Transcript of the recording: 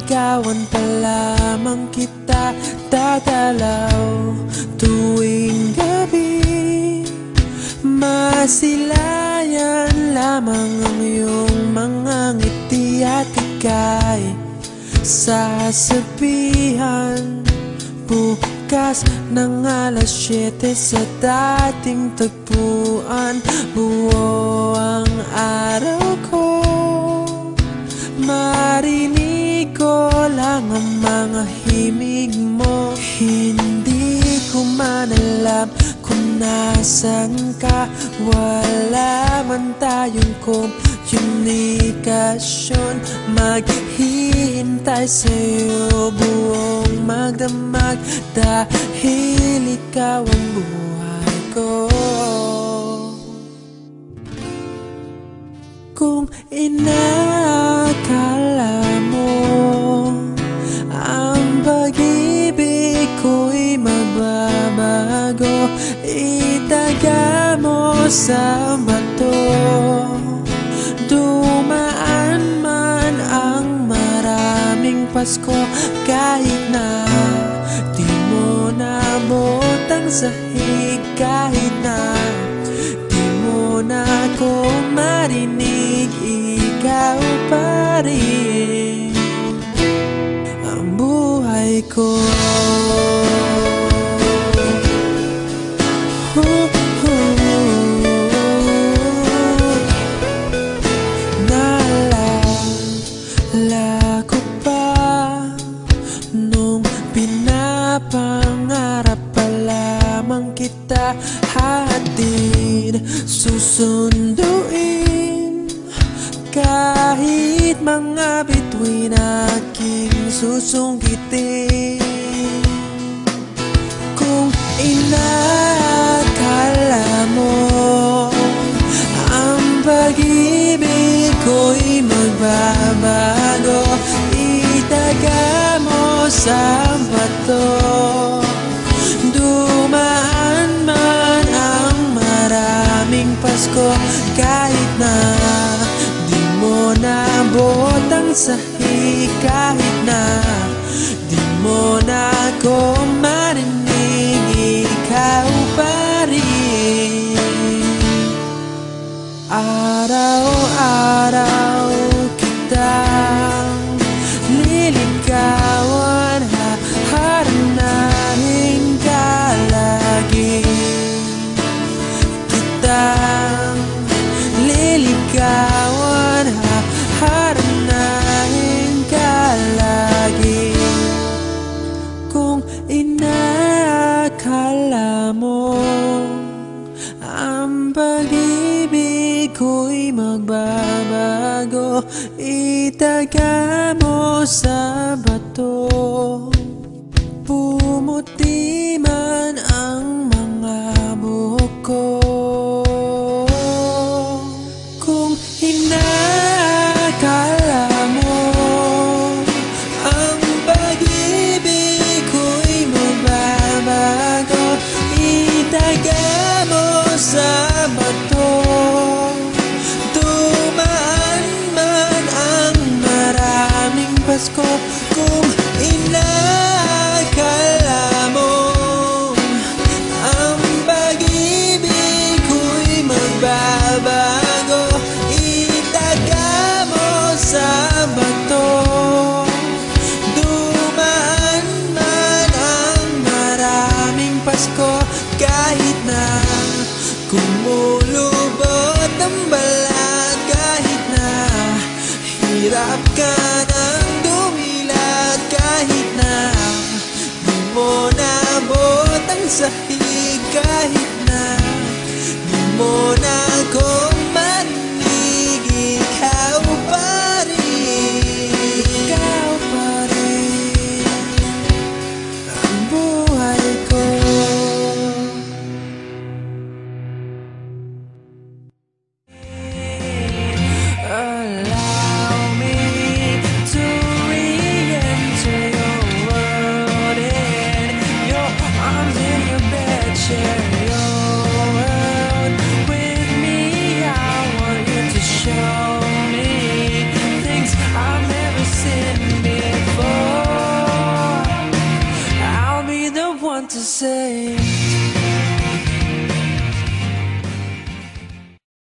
Liligawan pa lamang kita dadalaw tuwing gabi. Masilayan lamang ang iyong mga ngiti at ika'y sasabihan bukas ng alas 7 sa dating tagpuan. Buo ang araw ko, marinig ko lang ang mga himig mo. Hindi ko man alam kung nasan ka, wala man tayong komunikasyon. Maghihintay sa'yo buong magdamag dahil ikaw ang buhay ko. Kung inakala mo ang pag-ibig ko'y mababago, itaga mo sa bato. Dumaan man ang maraming Pasko, kahit na di mo nabot ang sahig, kahit na di mo na ako marinig, ikaw pa rin ang buhay ko. Naalala ko pa nung pinapangarap pa lamang kita, hatid susunduin kahit mga bituin aking susungkitin. Kung inakala mo ang pag-ibig ko'y magbabago, itaga mo sa bato. Dumaan man ang maraming Pasko, kahit na di mo nabot ang sahig, kahit na di mo na ako marinig, ikaw pa rin. Araw-araw kitang liligawan, haharanahin ka lagi. Kitang liligawan, haharanahin ka lagi. Kung inakala mo ang pag-ibig ko'y magbabago, itaga mo sa bato. Pumuti man ang mga buhok ko. Kung inakala mo ang pag-ibig ko'y magbabago, itaga mo sa bato. Dumaan man ang maraming Pasko, kung inakala mo ang pag-ibig ko'y magbabago, itaga mo sa bato. Dumaan man ang maraming Pasko, kahit na kumulubot ang balat, kahit na hirap ka ng dumilat, kahit na di mo nabot ang sahig, kahit na di mo na ako marinig, ikaw pa rin, ikaw pa rin ang buhay ko. Allow me to re-enter your world, in your arms, in your bed, share your world with me. say